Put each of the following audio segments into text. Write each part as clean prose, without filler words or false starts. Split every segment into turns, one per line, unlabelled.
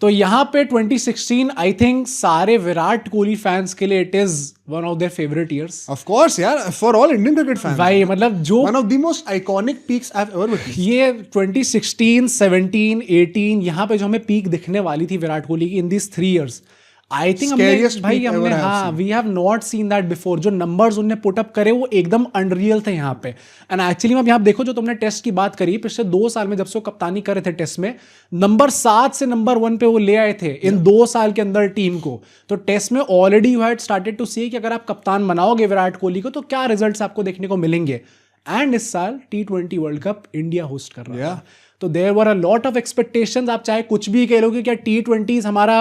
तो यहाँ पे 2016 आई थिंक सारे विराट कोहली फैंस के लिए it is one of their favourite years.
Of course यार, for all Indian cricket fans
भाई मतलब जो
one of the most iconic peaks I have ever witnessed.
ये 2016, 17, 18 यहाँ पे जो हमें पीक दिखने वाली थी विराट कोहली की in this 3 years, I think हमने हाँ we have not seen that before. जो नंबर्स उनने पुट अप करे वो एकदम अनरियल थे यहाँ पे। एंड एक्चुअली में यहाँ देखो, जो तुमने टेस्ट की बात करी, पिछले 2 साल में जब से वो कप्तानी कर रहे थे टेस्ट में, नंबर 7 से नंबर 1 पे वो ले आए थे इन 2 साल के अंदर टीम को। तो टेस्ट में already you had started to see कि अगर आप कप्तान बनाओगे विराट कोहली को तो क्या रिजल्ट्स आपको देखने को मिलेंगे। एंड इस साल T20 world cup India host कर रहा है, तो there were a lot of expectations. आप चाहे कुछ भी कह लोगे, क्या T20 हमारा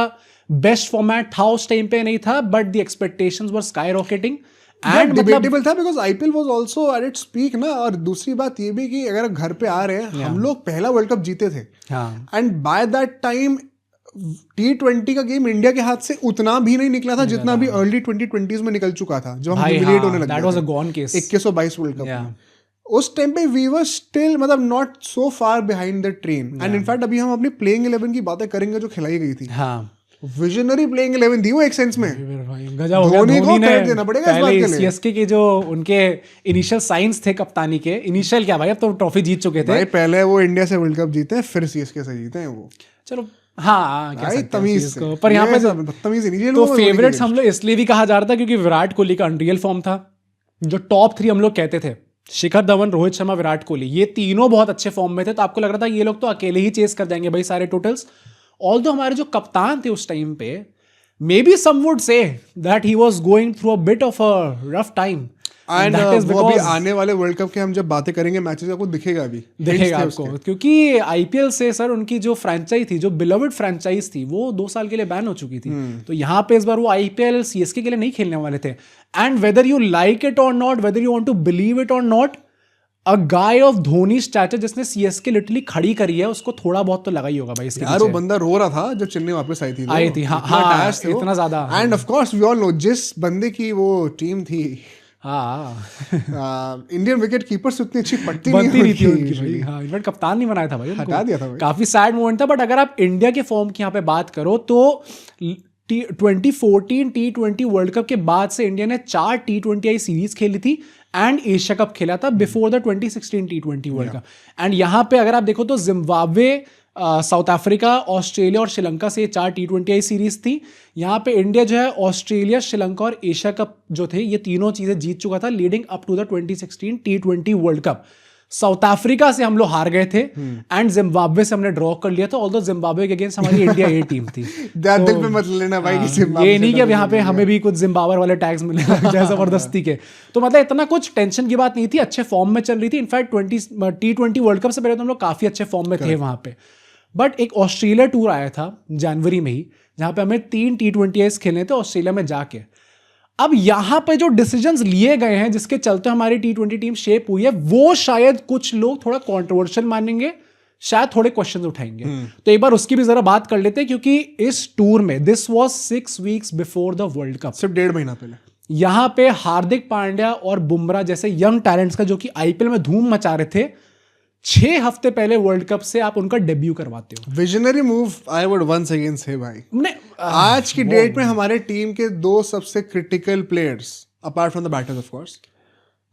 बेस्ट फॉर्मेट था उस टाइम पे, नहीं था, but the expectations were skyrocketing and
debatable था because IPL was also at its peak ना। और दूसरी बात ये भी कि अगर घर पे आ रहे हैं, हम लोग पहला वर्ल्ड कप जीते थे and by that time T20 का गेम इंडिया के हाथ से उतना भी नहीं निकला था जितना भी अर्ली 2020s में निकल चुका था, जो हम ह्यूमिलिएट होने लगे।
That was a gone case
2122 world cup उस टाइम पे वी वर स्टिल मतलब not so far behind the train. And in fact अभी हम अपनी प्लेइंग 11 की बातें करेंगे जो खिलाई गई थी। विजनरी प्लेइंग 11 थी वो एक सेंस में। धोनी को क्रेडिट देना पड़ेगा इस बात के लिए।
सीएसके के जो उनके इनिशियल साइंस थे कप्तानी के, इनिशियल क्या भाई, अब तो ट्रॉफी जीत चुके थे
भाई। पहले वो इंडिया से वर्ल्ड कप जीते, फिर सीएसके से जीते हैं वो।
चलो हाँ
तमीज
पर यहाँ पे
तमीज नहीं।
तो फेवरेट्स हम लोग इसलिए भी कहा जा रहा था क्योंकि विराट कोहली का अनरियल फॉर्म था। जो टॉप 3 हम लोग कहते थे, शिखर धवन, रोहित शर्मा, विराट कोहली, ये तीनों बहुत अच्छे फॉर्म में थे। तो आपको लग रहा था ये लोग तो अकेले ही चेस कर जाएंगे भाई सारे टोटल्स। ऑल्दो हमारे जो कप्तान थे उस टाइम पे, may be some would say that he was going through a bit of a rough time.
And वो अभी आने वाले वर्ल्ड कप के हम जब बातें करेंगे मैचेस, आपको दिखेगा
आपको, क्योंकि आईपीएल से सर उनकी जो फ्रेंचाइज थी, जो बिलवड फ्रेंचाइज थी, वो 2 साल के लिए बैन हो चुकी थी। तो यहाँ पे इस बार वो आईपीएल सीएसके के लिए नहीं खेलने वाले थे। And whether you like it और not, whether you want to believe it और not, a guy of Dhoni stature जिसने सीएसके लिटरली खड़ी करी है, उसको थोड़ा बहुत तो लगा ही होगा भाई इसके
यार। वो बंदा रो रहा था जब चेन्नई वापस आई थी
हाँ, इतना ज्यादा।
And of course we all know जिस बंदे की वो टीम थी, इंडियन विकेट कीपर से उतनी अच्छी पट्टी नहीं थी उनकी भाई।
हाँ, इनफैक्ट कप्तान नहीं बनाया था भाई,
हटा दिया था भाई।
काफी सैड मोमेंट था। बट अगर आप इंडिया के फॉर्म की यहाँ पे बात करो तो 2014 T20 वर्ल्ड कप के बाद से इंडिया ने 4 T20I सीरीज खेली थी एंड एशिया कप खेला था before the 2016 T20 world cup. And यहाँ पे अगर आप देखो तो जिम्बाब्वे, साउथ अफ्रीका, ऑस्ट्रेलिया और श्रीलंका से 4 T20I सीरीज थी। यहाँ पे इंडिया जो है ऑस्ट्रेलिया, श्रीलंका और एशिया कप जो थे, ये तीनों चीजें जीत चुका था leading up to the 2016 T20 world cup. South Africa से हम लोग हार गए थे एंड जिम्बाब्वे से हमने ड्रॉ कर लिया था, ऑल्दो जिम्बाब्वे के अगेंस्ट हमारी इंडिया ए टीम थी।
दिल पे मत लेना भाई कि
ये नहीं कि अब यहाँ पे हमें भी कुछ जिम्बाब्वे वाले टैग्स मिले जैसे जबरदस्ती के। तो मतलब इतना कुछ टेंशन की बात नहीं थी, अच्छे फॉर्म में चल रही थी। इनफैक्ट T20 वर्ल्ड कप से पहले तो हम लोग काफी अच्छे फॉर्म में थे वहां पे। बट एक ऑस्ट्रेलिया टूर आया था जनवरी में ही, जहां पे हमें 3 T20Is खेलने थे ऑस्ट्रेलिया में जाके। अब यहां पे जो डिसीजंस लिए गए हैं जिसके चलते हमारी T20 टीम शेप हुई है, वो शायद कुछ लोग थोड़ा कंट्रोवर्शियल मानेंगे, शायद थोड़े क्वेश्चंस उठाएंगे। तो एक बार उसकी भी जरा बात कर लेते हैं, क्योंकि इस टूर में this was 6 weeks before the world cup,
सिर्फ 1.5 महीना पहले,
यहां पे हार्दिक पांड्या और बुमराह जैसे यंग टैलेंट्स का, जो कि आईपीएल में धूम मचा रहे थे, 6 हफ्ते पहले वर्ल्ड कप से आप उनका डेब्यू करवाते हो।
Visionary move I would once again say भाई। आज की डेट में हमारे टीम के 2 सबसे critical players apart from the batters of course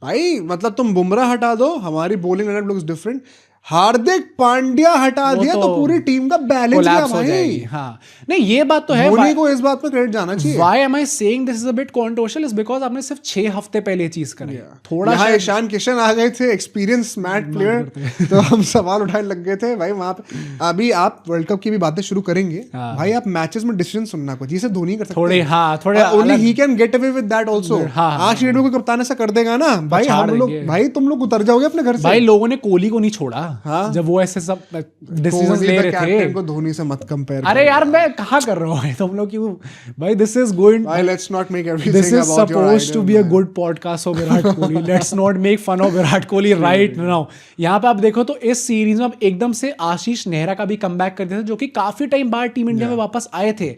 भाई, मतलब तुम बुमराह हटा दो, हमारी bowling lineup looks different. Hardik Pandya हटा दिया तो पूरी टीम का बैलेंस गया भाई।
हाँ, नहीं ये बात तो है,
धोनी को इस बात पे क्रेडिट जाना चाहिए।
Why am I saying this is a bit controversial is because आपने सिर्फ 6 हफ्ते पहले ये चीज करी।
थोड़ा यहाँ ईशान किशन आ गए थे, एक्सपीरियंस मैट प्लेयर, तो हम सवाल उठाने लग गए थे भाई वहां पे। अभी आप वर्ल्ड कप की भी बातें शुरू करेंगे भाई, आप मैचेस में डिसीजन सुनना को जिसे धोनी कर सकते हैं, थोड़े only he can get away with that also. आज की डेट में कोई कप्तान ऐसा कर देगा ना भाई, हम लोग भाई तुम लोग उतर जाओगे अपने घर से। भाई
लोगों ने कोहली को नहीं छोड़ा जब वो ऐसे सब डिसीजंस ले रहे थे।
को धोनी से मत कंपेयर।
अरे यार मैं कहां कर रहा हूं तुम लोग, क्यों भाई, दिस इज गोइंग,
भाई let's not make everything
this is supposed to be a good podcast of Virat Kohli, let's not make fun of Virat Kohli right now. यहां पे आप देखो तो इस सीरीज में आप एकदम से आशीष नेहरा का भी कमबैक कर दिया था, जो कि काफी टाइम बाद टीम इंडिया में वापस आए थे।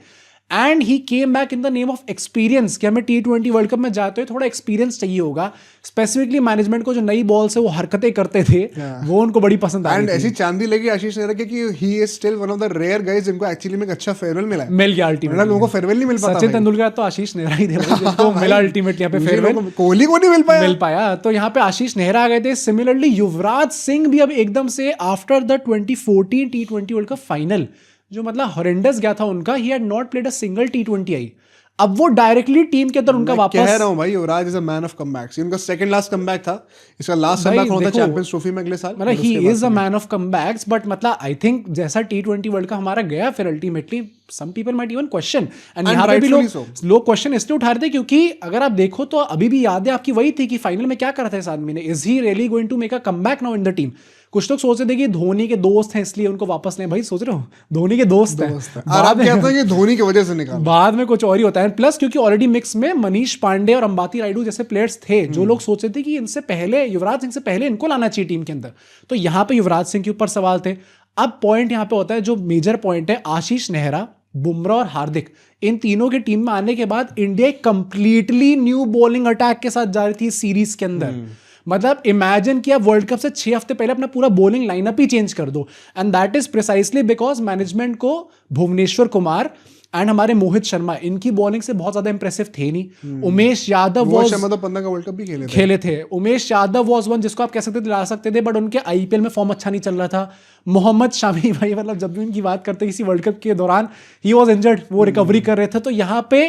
And he came back in the name of experience कि हमें T20 वर्ल्ड कप में जाते हुए थोड़ा एक्सपीरियंस चाहिए होगा। स्पेसिफिकली मैनेजमेंट को जो नई बॉल से वो हरकतें करते थे वो उनको बड़ी पसंद आई।
एंड ऐसी चांदी लगी आशीष नेहरा की कि he is still one of the rare guys जिनको एक्चुअली में एक अच्छा फेयरवेल मिला है।
मिल गया अल्टीमेटली,
लोगों को फेयरवेल नहीं मिल पाता।
सचिन तेंदुलकर तो आशीष नेहरा ही थे जिनको मिला अल्टीमेटली यहाँ पे फेयरवेल,
कोहली को नहीं मिल पाया।
तो यहाँ पे आशीष नेहरा आ गए थे। सिमिलरली युवराज सिंह भी अब एकदम से after the 2014 T20 world cup final जो मतलब हॉरेंडस गया था उनका, he had not played a single T20 आई, अब वो डायरेक्टली टीम के अंदर उनका वापस।
कह रहा हूं भाई Yuvraj is a man of comebacks. इनका सेकंड लास्ट कमबैक था, इसका लास्ट कमबैक होना था चैंपियंस ट्रॉफी में अगले साल।
मतलब he is a man of comebacks, but मतलब आई थिंक जैसा T20 वर्ल्ड कप हमारा गया फिर ultimately some people might even question, and यहाँ पे भी लोग क्वेश्चन इसलिए उठा रहे थे क्योंकि अगर आप देखो तो अभी भी याद है आपकी वही थी कि फाइनल में क्या करा था इस आदमी ने, is he really going to make a comeback now in the team. कुछ लोग सोच रहे थे कि धोनी के दोस्त हैं इसलिए उनको वापस लें, भाई सोच रहे हो धोनी के दोस्त हैं
और आप कहते हैं कि धोनी की वजह से निकाल,
बाद में कुछ और ही होता है। प्लस क्योंकि ऑलरेडी मिक्स में मनीष पांडे और अंबाती रायडू जैसे प्लेयर्स थे जो लोग सोच रहे थे कि इनसे पहले युवराज सिंह से पहले इनको लाना चाहिए टीम के अंदर, तो यहाँ पे युवराज सिंह के ऊपर सवाल थे। अब पॉइंट यहाँ पे होता है, जो मेजर पॉइंट है, आशीष नेहरा, बुमराह और हार्दिक, इन तीनों के टीम में आने के बाद इंडिया एक कंप्लीटली न्यू बॉलिंग अटैक के साथ जा रही थी सीरीज के अंदर। मतलब इमेजिन किया वर्ल्ड कप से 6 हफ्ते पहले अपना पूरा बॉलिंग लाइनअप ही चेंज कर दो, and that is precisely because management को भुवनेश्वर कुमार एंड हमारे मोहित शर्मा इनकी बॉलिंग से बहुत ज्यादा इंप्रेसिव थे नहीं। उमेश यादव
मोहित शर्मा तो 15 का वर्ल्ड कप भी खेले
थे। उमेश यादव वाज वन जिसको आप कह सकते थे ला सकते थे, बट उनके आईपीएल में फॉर्म अच्छा नहीं चल रहा था। मोहम्मद शामी भाई मतलब जब भी उनकी बात करते किसी वर्ल्ड कप के दौरान ही वाज इंजर्ड, वो रिकवरी कर रहे थे। तो यहाँ पे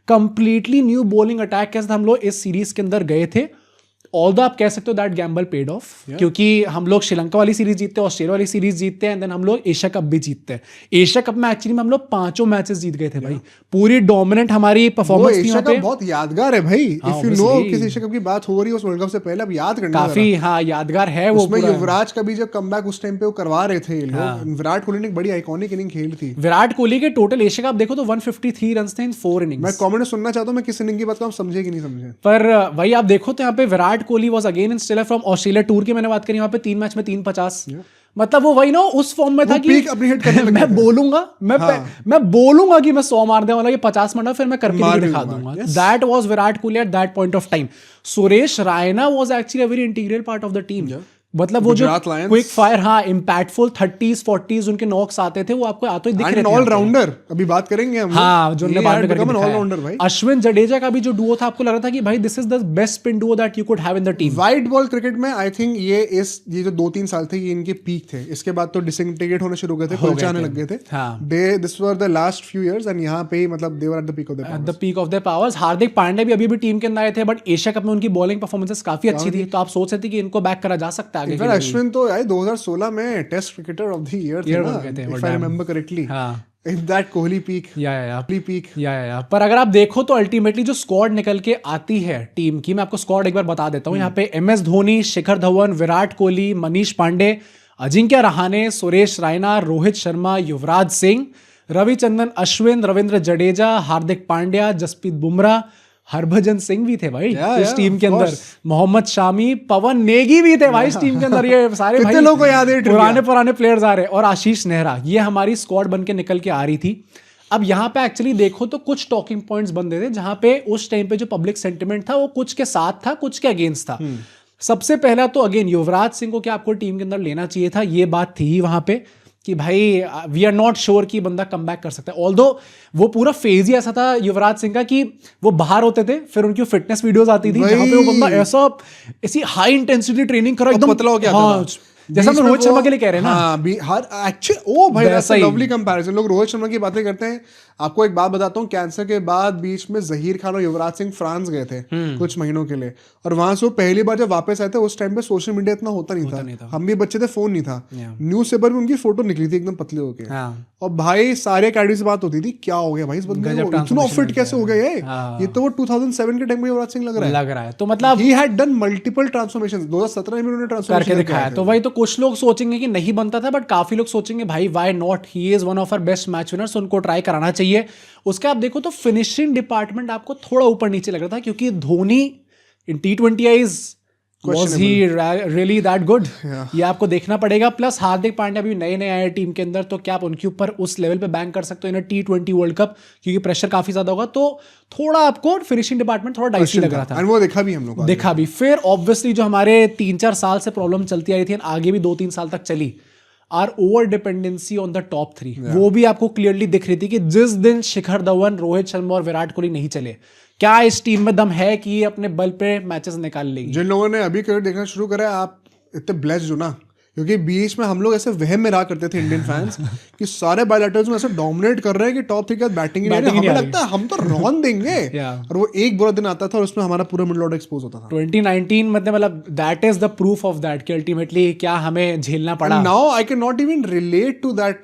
कंप्लीटली न्यू बॉलिंग अटैक के साथ हम लोग इस सीरीज के अंदर गए थे। ऑल्दो आप कह सकते हो दैट गैम्बल पेड ऑफ, क्योंकि हम लोग श्रीलंका वाली सीरीज जीतते हैं, ऑस्ट्रेलिया वाली सीरीज जीतते हैं, देन हम लोग एशिया कप भी जीतते हैं। एशिया कप में एक्चुअली में हम लोग 5 मैचेस जीत गए थे भाई, पूरी डोमिनेंट हमारी परफॉर्मेंस थी।
एशिया कप बहुत यादगार है भाई, इफ यू नो किस एशिया कप की बात हो रही है उस वर्ल्ड कप से पहले, अब याद करना
काफी यादगार है वो।
उसमें युवराज का भी जब कमबैक उस टाइम पे वो करवा रहे थे लोग, विराट कोहली ने एक बड़ी आइकॉनिक इनिंग खेली थी।
विराट कोहली के टोटल एशिया कप देखो तो 153 रन थे इन 4 इनिंग्स।
मैं कमेंट सुनना चाहता हूं मैं किस इनिंग की बात कर, आप समझे कि नहीं समझे।
पर भाई आप देखो तो यहाँ पे Virat Kohli was again still from Australia tour की मैंने बात करी, वहां पे 3 मैच में 350, मतलब वो वही ना उस फॉर्म में था कि मैं बोलूंगा मैं बोलूंगा कि मैं 100 मार दूंगा, वाला ये 50 मारना फिर मैं करके दिखा दूंगा। That was Virat Kohli at that point of time. Suresh Raina was actually a very integral part of the team. मतलब वो जो quick fire, impactful 30s 40s उनके नॉक्स आते थे, वो आपको आते ही दिख रहे थे।
ऑलराउंडर अभी बात करेंगे हम,
जो ने बाद में करके ऑलराउंडर भाई। अश्विन जडेजा का भी जो डुओ था, आपको लग रहा था कि भाई this is the best spin Duo that you could have in the team.
White ball cricket में आई थिंक ये जो 2-3 साल थे ये इनके पीक थे, इसके बाद तो डिसइंटीग्रेट होने शुरू हो गए थे, कुलचाने लग गए थे। This were the last few years and यहाँ पे मतलब they were at the
peak of their powers. Hardik Pandya भी अभी टीम के अंदर आए थे, बट एशिया कप में उनकी बॉलिंग परफॉर्मेंसेस काफी अच्छी थी, तो आप सोच सकते कि इनको बैक करा जा सकता है आगे।
अश्विन तो 2016 में test cricketer of the year थे ना, if I remember correctly. In that Kohli peak
पर अगर आप देखो तो अल्टीमेटली जो स्क्वाड निकल के आती है टीम की, मैं आपको स्क्वाड एक बार बता देता हूं। यहाँ पे MS धोनी, शिखर धवन, विराट कोहली, मनीष पांडे, अजिंक्य रहाणे, सुरेश रायना, रोहित शर्मा, युवराज सिंह, रविचंद्रन अश्विन, रविंद्र जडेजा, हार्दिक पांड्या, जसप्रीत बुमराह, हरभजन सिंह भी थे भाई इस टीम के अंदर, मोहम्मद शामी, पवन नेगी भी थे भाई इस टीम के अंदर। ये सारे भाई
लोगों को याद है,
पुराने प्लेयर्स आ रहे, और आशीष नेहरा, ये हमारी स्क्वाड बन के निकल के आ रही थी। अब यहाँ पे एक्चुअली देखो तो कुछ टॉकिंग पॉइंट्स बन रहे थे, जहां पे उस टाइम पे जो पब्लिक सेंटिमेंट था वो कुछ के साथ था, कुछ के अगेंस्ट था। सबसे पहला तो अगेन युवराज सिंह को क्या आपको टीम के अंदर लेना चाहिए था, ये बात थी वहां पे कि भाई वी आर नॉट श्योर कि बंदा कम बैक कर सकता है। ऑल्दो वो पूरा फेज ही ऐसा था युवराज सिंह का कि वो बाहर होते थे, फिर उनकी फिटनेस वीडियोस आती थी जहां पे वो बंदा ऐसी हाई इंटेंसिटी ट्रेनिंग कर रहा है, एकदम
पतला हो गया।
जैसा हम रोहित शर्मा के लिए कह रहे हैं
ना, ओ भाई दैट्स अ लवली कंपैरिजन। लोग रोहित शर्मा की बातें करते हैं, आपको एक बात बताता हूँ, कैंसर के बाद बीच में जहीर खान और युवराज सिंह फ्रांस गए थे कुछ महीनों के लिए, और वहां से वो पहली बार जब वापस आए थे उस टाइम पे सोशल मीडिया इतना होता नहीं था, हम भी बच्चे थे, फोन नहीं था, न्यूज पेपर में उनकी फोटो निकली थी एकदम पतले होके, और भाई सारे अकेडमी से बात होती थी क्या हो गया भाई इस बंदे को, इतना फिट कैसे हो गया ये तो वो 2007 के टाइम में युवराज सिंह लग रहा है।
तो मतलब
he had done multiple transformations, 2017 में उन्होंने ट्रांसफॉर्मेशन
करके दिखाया। तो वही तो कुछ लोग सोचेंगे कि नहीं बनता था, बट काफी लोग सोचेंगे भाई why not, he is one of our best match winners, उनको ट्राई कराना चाहिए। उसका आप देखो तो फिनिशिंग डिपार्टमेंट आपको थोड़ा ऊपर नीचे लग रहा था, क्योंकि धोनी इन T20 is Was he really that good? ये आपको देखना पड़ेगा। प्लस हार्दिक पांड्या भी नए नए आए टीम के अंदर, तो क्या आप उनके ऊपर उस लेवल पे बैंक कर सकते हो इन T20 वर्ल्ड कप, क्योंकि प्रेशर काफी ज्यादा होगा, तो थोड़ा आपको फिनिशिंग डिपार्टमेंट थोड़ा डाइसी लग रहा था।
वो देखा भी हम लोग,
देखा भी। फिर ऑब्वियसली जो हमारे 3-4 साल से प्रॉब्लम चलती आ रही थी, आगे भी 2-3 साल तक चली, are over dependency on the top 3, वो भी आपको क्लियरली दिख रही थी कि जिस दिन शिखर धवन, रोहित शर्मा और विराट कोहली नहीं चले, क्या इस टीम में दम है कि ये अपने बल पे मैचेस निकाल लेगी।
जिन लोगों ने अभी क्रिकेट देखना शुरू करा, आप इतने ब्लेस्ड हो ना, क्योंकि बीच में हम लोग ऐसे वहम में रहा करते थे इंडियन फैंस कि सारे बायलैटरल्स में ऐसे डोमिनेट कर रहे हैं कि टॉप 3 के बाद बैटिंग ही नहीं, हमें लगता है हम तो रन देंगे और वो एक बुरा दिन आता था और उसमें हमारा पूरा मिडल ऑर्डर एक्सपोज होता था।
2019 मतलब that is the proof of that कि अल्टीमेटली क्या हमें झेलना पड़ा।
Now I can not even relate to that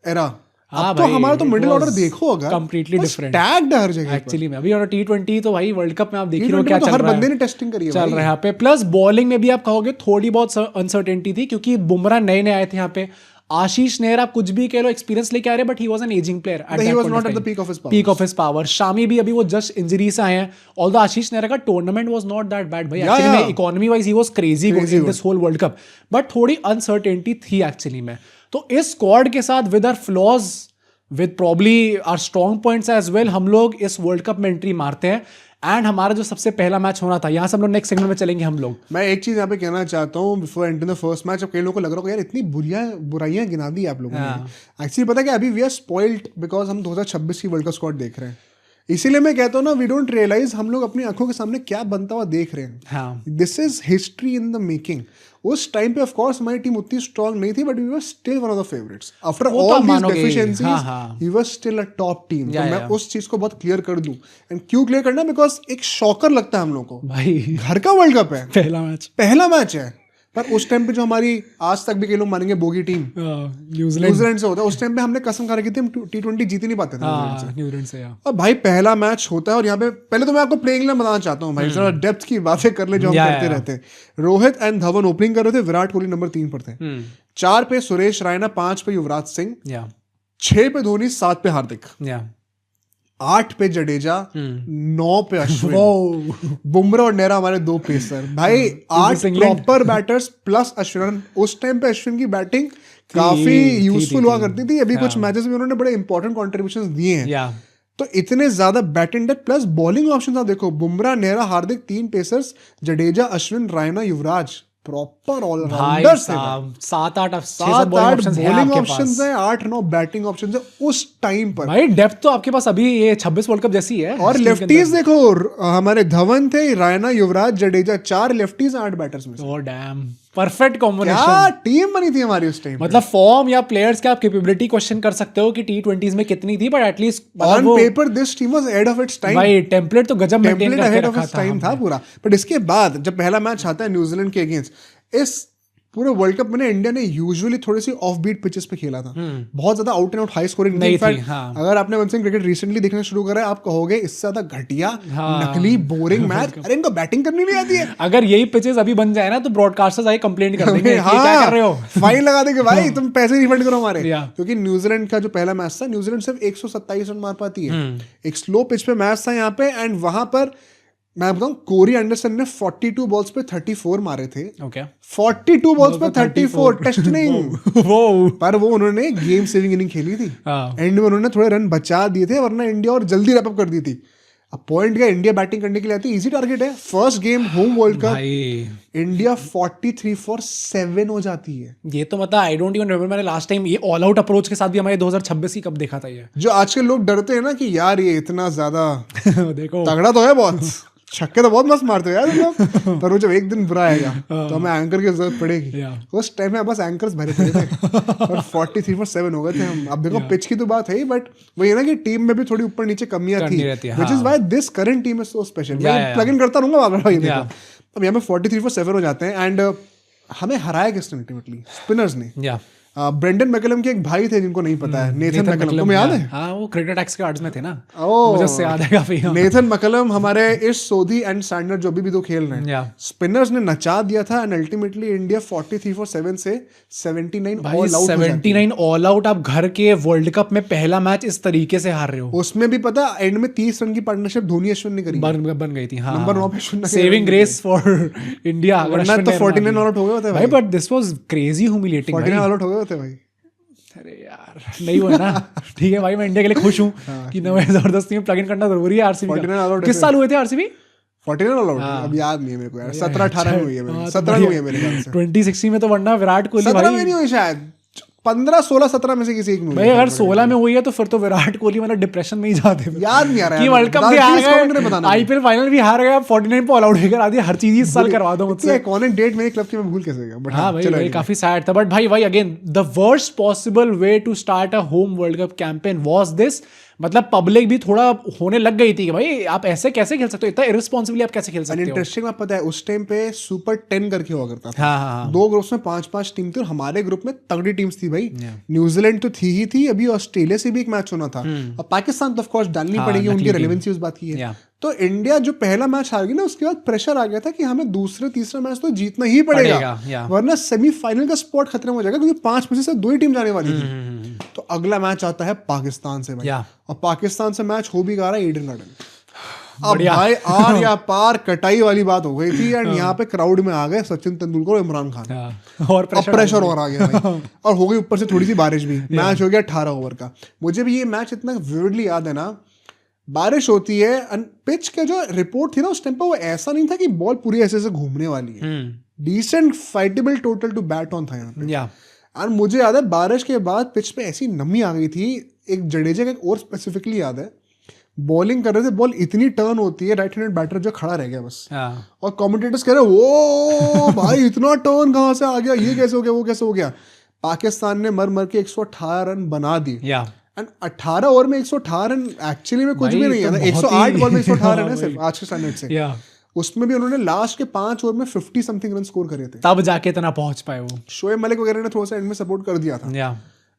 era. अब तो हमारा तो मिडिल ऑर्डर देखो, अगर
कंप्लीटली डिफरेंट
टैग्ड हर जगह
एक्चुअली में। अभी और T20 तो भाई वर्ल्ड कप में आप देख रहे हो क्या
तो
चल
हर
रहा है,
बंदे ने टेस्टिंग करी है
चल रहा है यहाँ पे। प्लस बॉलिंग में भी आप कहोगे थोड़ी बहुत अनसर्टेनिटी थी, क्योंकि बुमराह नए नए आए थे यहाँ पे। आशीष नेहरा आप कुछ भी कह लो, एक्सपीरियंस लेके आ रहे, but he was an ageing player,
he was not at the peak of his
power. Shami भी अभी वो जस्ट इंजरी से आए हैं, ऑल्दो आशीष नेहरा का tournament was not that bad भाई, एक्चुअली में economy wise he was crazy in this whole world cup, but थोड़ी अनसर्टेनिटी थी एक्चुअली में। तो इस स्क्वाड के साथ with our flaws, with probably our strong points as well, हम लोग इस वर्ल्ड कप में एंट्री मारते हैं। एंड हमारा जो सबसे पहला मैच होना था, यहाँ से हम लोग नेक्स्ट सेगमेंट में चलेंगे हम लोग।
मैं एक चीज यहाँ पे कहना चाहता हूँ before entering the first match. अब कई लोगों को लग रहा होगा यार इतनी बुराइयां गिना दी आप लोगों ने। एक्चुअली पता है कि अभी वी आर स्पॉइल्ड बिकॉज हम 2026 की वर्ल्ड कप स्क्वाड देख रहे हैं। इसीलिए मैं कहता हूँ ना, वी डोंट रियलाइज हम लोग अपनी आंखों के सामने क्या बनता हुआ देख रहे हैं। This is history in the making. उस टाइम पे ऑफ कोर्स हमारी टीम उतनी स्ट्रांग नहीं थी, but we were still one of the favourites after all these deficiencies. We were still a top team. तो मैं उस चीज को बहुत क्लियर कर दूं। एंड क्यों क्लियर करना, बिकॉज एक शॉकर लगता है हम लोग को
भाई,
घर का वर्ल्ड कप है, पहला मैच है, पर उस टाइम पे जो हमारी आज तक भी कई लोग मानेंगे बोगी टीम न्यूजीलैंड से होता है, उस टाइम पे हमने कसम खा रखी थी हम T20 जीत ही नहीं पाते थे न्यूजीलैंड से। और भाई पहला मैच होता है, और यहाँ पे पहले तो मैं आपको प्लेइंग इलेवन बताना चाहता हूँ भाई, जरा डेप्थ की बातें कर ले जो हम करते रहते हैं। रोहित एंड धवन ओपनिंग कर रहे थे, विराट कोहली नंबर 3 पर थे, 4 पे सुरेश रैना, 5 पे युवराज सिंह, 6 पे धोनी, 7 पे हार्दिक, 8 पे जडेजा, 9 पे अश्विन, बुमराह और नेहरा हमारे 2 पेसर। भाई 8 प्रॉपर बैटर्स प्लस अश्विन। उस टाइम पे अश्विन की बैटिंग काफी यूजफुल हुआ करती थी। अभी कुछ मैचेस में उन्होंने बड़े इंपॉर्टेंट कॉन्ट्रीब्यूशंस दिए हैं। तो इतने ज्यादा batting depth plus bowling options आप देखो, बुमराह, नेहरा, हार्दिक, 3 पेसर्स, जडेजा, अश्विन, रैना, युवराज, प्रॉपर ऑलराउंडर से 7-8 बॉलिंग ऑप्शंस है, 8-9 बैटिंग ऑप्शंस है उस टाइम पर।
भाई डेप्थ तो आपके पास अभी ये 26 वर्ल्ड कप जैसी है।
और लेफ्टीज देखो, हमारे धवन थे, रैना, युवराज, जडेजा, 4 लेफ्टीज, 8 बैटर्स में।
Oh damn, perfect combination.
क्या टीम बनी थी हमारी उस टाइम।
मतलब फॉर्म या प्लेयर्स के आप कैपेबिलिटी क्वेश्चन कर सकते हो कि T20s में कितनी थी, but at least
on paper this team was ahead of its time.
भाई टेम्पलेट तो गजब मेंटेन करके रखा
था पूरा। बट इसके बाद जब पहला मैच आता है न्यूजीलैंड के अगेंस्ट, इस पूरे वर्ल्ड कप में इंडिया ने यूजुअली थोड़ी सी ऑफ बीट पिचेस पे खेला था, बहुत ज्यादा out and out high scoring नहीं थी। अगर आपने वंस इन क्रिकेट रिसेंटली देखना शुरू करा है, आप कहोगे इससे ज्यादा घटिया, नकली, बोरिंग मैच। अरे इनको बैटिंग करनी नहीं आती है।
अगर यही पिचेस अभी बन जाए ना, तो ब्रॉडकास्टर्स आए कंप्लेंट कर देंगे क्या कर रहे हो,
फाइन लगा देंगे भाई, तुम पैसे रिफंड करो हमारे। क्योंकि न्यूजीलैंड का जो पहला मैच था, न्यूजीलैंड सिर्फ 127 रन मार पाती है। एक स्लो पिच पे मैच था यहाँ पे, एंड वहां पर मैं बताऊं, कोरी एंडरसन ने 42 बॉल्स पे 34 मारे थे। 42 बॉल्स पे 34, टेस्ट नहीं। पर वो उन्होंने गेम सेविंग इनिंग खेली थी। एंड में उन्होंने थोड़े रन बचा दिए थे, वरना इंडिया और जल्दी रैप अप कर दी थी। अब पॉइंट क्या, इंडिया बैटिंग करने के लिए आती है, इजी टारगेट है। First game home world cup, India 43 for 7 हो जाती है।
ये तो मतलब आई डोंट इवन रिमेंबर मैंने लास्ट टाइम ये ऑल आउट अप्रोच के साथ भी हमारे 2026 की कब देखा था ये।
जो आजकल लोग डरते हैं ना कि यार ये इतना ज्यादा
देखो
तगड़ा तो है बहुत, छक्के तो बहुत मस्त मारते हो यार लोग, पर वो जब एक दिन बुरा आएगा तो हमें एंकर की जरूरत पड़ेगी। उस टाइम में बस एंकर्स भरे पड़े थे और 43 for 7 हो गए थे हम। अब देखो पिच की तो बात है ही, बट वो ये ना कि टीम में भी थोड़ी ऊपर नीचे कमियां थी, which is why this current team is so special. मैं प्लग इन करता रहूंगा बार-बार ये देखो। अब यहाँ पे 43 for 7 हो जाते हैं, एंड हमें हराया किसने अल्टीमेटली, स्पिनर्स ने। ब्रेंडन मैकलम के एक भाई थे जिनको नहीं पता है, नेथन मैकलम, तुम्हें याद है?
हाँ, वो क्रिकेट एक्स के कार्ड्स में थे ना,
ओह,
मुझे उससे याद है काफी।
नेथन मैकलम हमारे इस सोधी एंड सैंडनर जो भी दो खेल रहे हैं, स्पिनर्स ने नचा दिया था एंड अल्टीमेटली इंडिया 43 for 7 से 79 ऑल आउट।
79 all out. आप घर के वर्ल्ड कप में पहला मैच इस तरीके से हार रहे हो।
उसमें भी पता एंड में 30 रन की पार्टनरशिप धोनी अश्विन ने करी,
बन गई थी। हाँ,
नंबर 9 पे Ashwin,
saving grace for India.
वरना तो 49 ऑल आउट हो गए होते
भाई, but this was crazy humiliating.
49 all out हो गए होते भाई।
अरे यार, नहीं हुआ ना। ठीक है भाई, मैं इंडिया के लिए खुश हूँ कि नवे जबरदस्ती में प्लग इन करना जरूरी है आरसीबी का। किस साल हुए थे आरसीबी?
49 ऑल आउट, अब याद नहीं है मेरे को यार, 17-18 में हुई है मेरे, 17 में हुई है मेरे ख्याल से।
2016 में तो वरना विराट कोहली
17 में नहीं हुई शायद, 15, 16, 17 में से किसी एक में।
भाई अगर 16 में हुई है तो फिर तो विराट कोहली मतलब डिप्रेशन में ही जाते हैं।
याद नहीं आ रहा है
कि वर्ल्ड कप भी हार गए, आईपीएल फाइनल भी हार गए, 49 पे ऑल आउट होकर आदि हर चीज इस साल करवा दो मुझसे।
आइकॉनिक डेट मेरे क्लब की मैं भूल कैसे गया, बट
हाँ भाई काफी सैड था। बट भाई again the worst possible way to start a home world cup campaign was this. मतलब पब्लिक भी थोड़ा होने लग गई थी कि भाई आप ऐसे कैसे खेल सकते हो, इतना इररिस्पांसिबली आप कैसे खेल सकते हो।
इंटरेस्टिंग बात पता है, उस टाइम पे सुपर 10 करके हुआ करता था।
हाँ।
2 ग्रुप्स में 5-5 टीम थी और हमारे ग्रुप में तगड़ी टीम्स थी भाई। न्यूजीलैंड तो थी ही थी, अभी ऑस्ट्रेलिया से भी एक मैच होना था और पाकिस्तान तो ऑफ कोर्स डालनी पड़ेगी, उनकी रेलेवेंसी उस बात की है। तो इंडिया जो पहला मैच हार गई ना, उसके बाद प्रेशर आ गया था कि हमें दूसरे तीसरा मैच तो जीतना ही पड़ेगा, वरना सेमीफाइनल का स्पॉट खतरे में हो जाएगा, क्योंकि 5 में से 2 ही टीम जाने वाली थी। तो अगला मैच आता है पाकिस्तान से भाई, और पाकिस्तान से मैच हो भी गा रहा है ईडन गार्डन। अब भाई आर या पार कटाई वाली बात हो गई थी एंड यहाँ पे क्राउड में आ गए सचिन तेंदुलकर और इमरान खान, और प्रेशर और आ गया भाई। और हो गई ऊपर से थोड़ी सी बारिश भी। मैच हो गया 18 ओवर का। मुझे भी ये मैच इतना विविडली याद है ना, बारिश होती है, पिच के जो रिपोर्ट थी ना उस टाइम पे, वो ऐसा नहीं था कि बॉल पूरी ऐसे से घूमने वाली है, decent fightable total to bat on था यहाँ पे। और मुझे याद है बारिश के बाद पिच पे ऐसी नमी आ गई थी। एक जडेजा का एक और स्पेसिफिकली याद है, बॉलिंग कर रहे थे, बॉल इतनी टर्न होती है, राइट हैंडेड बैटर जो खड़ा रह गया बस, और कमेंटेटर्स कह रहे वो भाई इतना टर्न कहाँ से आ गया, ये कैसे हो गया, वो कैसे हो गया। पाकिस्तान ने मर मर के 118 रन बना दिए एंड 18 ओवर में 118 रन एक्चुअली में कुछ भी नहीं है। 108 बॉल में 118 रन है सिर्फ आज के स्टैंडर्ड से। उसमें भी उन्होंने लास्ट के 5 ओवर में 50 समथिंग रन स्कोर करे थे, तब
जाके इतना पहुंच पाए वो।
शोएब मलिक वगैरह ने थोड़ा सा एंड में सपोर्ट कर दिया था।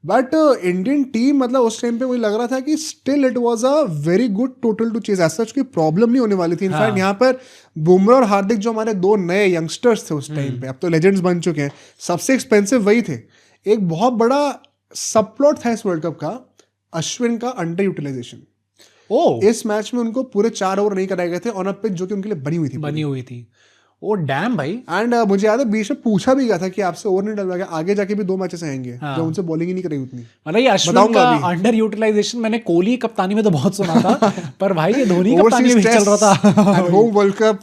बट इंडियन टीम मतलब उस टाइम पे वही लग रहा था कि still it was a very good total two chase, ऐसा कोई प्रॉब्लम नहीं होने वाली थी। इनफैक्ट यहाँ पर बुमराह और हार्दिक जो हमारे 2 नए यंगस्टर्स थे उस टाइम पे, अब तो लेजेंड्स बन चुके हैं, सबसे एक्सपेंसिव वही थे। एक बहुत बड़ा सब प्लॉट था इस वर्ल्ड कप का, अश्विन का अंडर यूटिलाइजेशन। इस मैच में उनको पूरे 4 ओवर नहीं कराए गए थे ऑन अ पिच जो कि उनके लिए बनी हुई थी।
ओ डैम भाई।
एंड मुझे याद है बीच में पूछा भी गया था कि आपसे ओवर नहीं डलवाएगा, आगे जाके भी 2 मैचेस आएंगे जो उनसे बॉलिंग ही नहीं करी उतनी।
मतलब ये अश्विन का अंडर यूटिलाइजेशन मैंने कोहली कप्तानी में तो बहुत सुना था, पर भाई ये धोनी कप्तानी में चल रहा था।
होम वर्ल्ड कप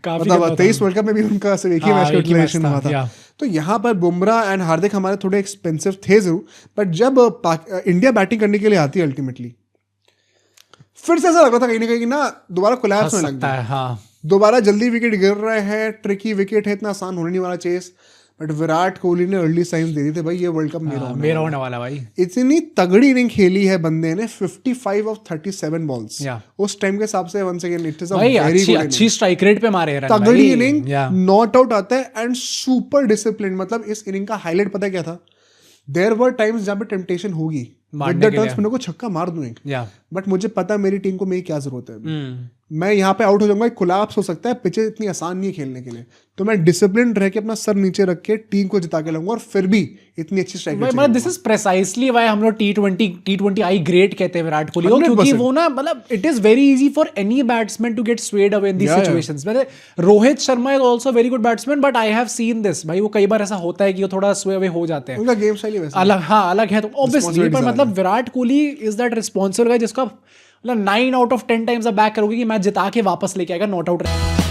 मतलब 23 वर्ल्ड कप में भी उनका सिर्फ एक ही मैच का यूटिलाइजेशन हुआ था। तो यहाँ पर बुमराह एंड हार्दिक हमारे थोड़े एक्सपेंसिव थे जरूर, बट जब इंडिया बैटिंग करने के लिए आती है अल्टीमेटली, फिर से ऐसा लग रहा था कहीं ना कहीं ना दोबारा कोलैप्स होने लग गया है। दोबारा जल्दी विकेट गिर रहे हैं, ट्रिकी विकेट है, इतना आसान होने नहीं वाला चेस। बट विराट कोहली ने अर्ली साइंस दे दी थे भाई ये वर्ल्ड कप मेरा होने वाला भाई। इतनी तगड़ी इनिंग खेली है बंदे ने, 55 of 37 बॉल्स उस टाइम के हिसाब से। Once again it is a very good, अच्छी स्ट्राइक रेट पे मारे रन, तगड़ी इनिंग, नॉट आउट आता है एंड सुपर डिसिप्लिन। मतलब इस इनिंग का हाईलाइट पता क्या था, देयर वर टाइम्स जहाँ पे टेम्पटेशन होगी मेरे को छक्का मार दूं एक, बट मुझे पता मेरी टीम को मेरी क्या जरूरत है, मैं यहाँ पे आउट हो जाऊंगा, कोलैप्स हो सकता है, पिचेस इतनी आसान नहीं है खेलने के लिए, तो मैं डिसिप्लिन रह के अपना सर नीचे रख के टीम को जिता के लाऊंगा और फिर भी इतनी अच्छी स्ट्राइक रेट।
मतलब दिस इज प्रेसाइसली व्हाई हम लोग T20 आई ग्रेट कहते हैं विराट कोहली को, क्योंकि वो ना मतलब it is very easy for any batsman to get swayed away in these situations. मतलब Rohit Sharma is also very good batsman, but I have seen this भाई, वो कई बार ऐसा होता है कि वो थोड़ा स्वे अवे हो जाते हैं,
उनका गेम स्टाइल वैसा
अलग, हाँ अलग है तो ऑब्वियसली। पर मतलब Virat Kohli is that responsible guy जिसका मतलब 9 out of 10 टाइम्स आप बैक करोगे कि मैच जिता के वापस लेके आएगा, नॉट आउट रहेगा।